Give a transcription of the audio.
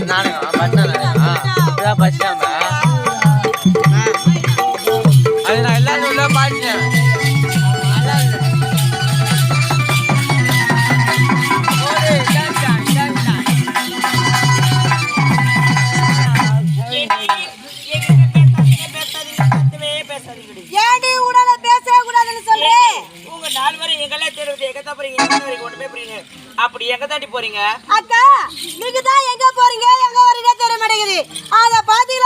நாடகம் பஸ் அது நான் எல்லாரும் பாடினேன். அப்படி எங்க தாண்டி போறீங்க அக்கா? நீங்க தான் எங்க போறீங்க எங்க வரீங்க தெரிய மாட்டேங்குது. அத பாத்தீங்களா?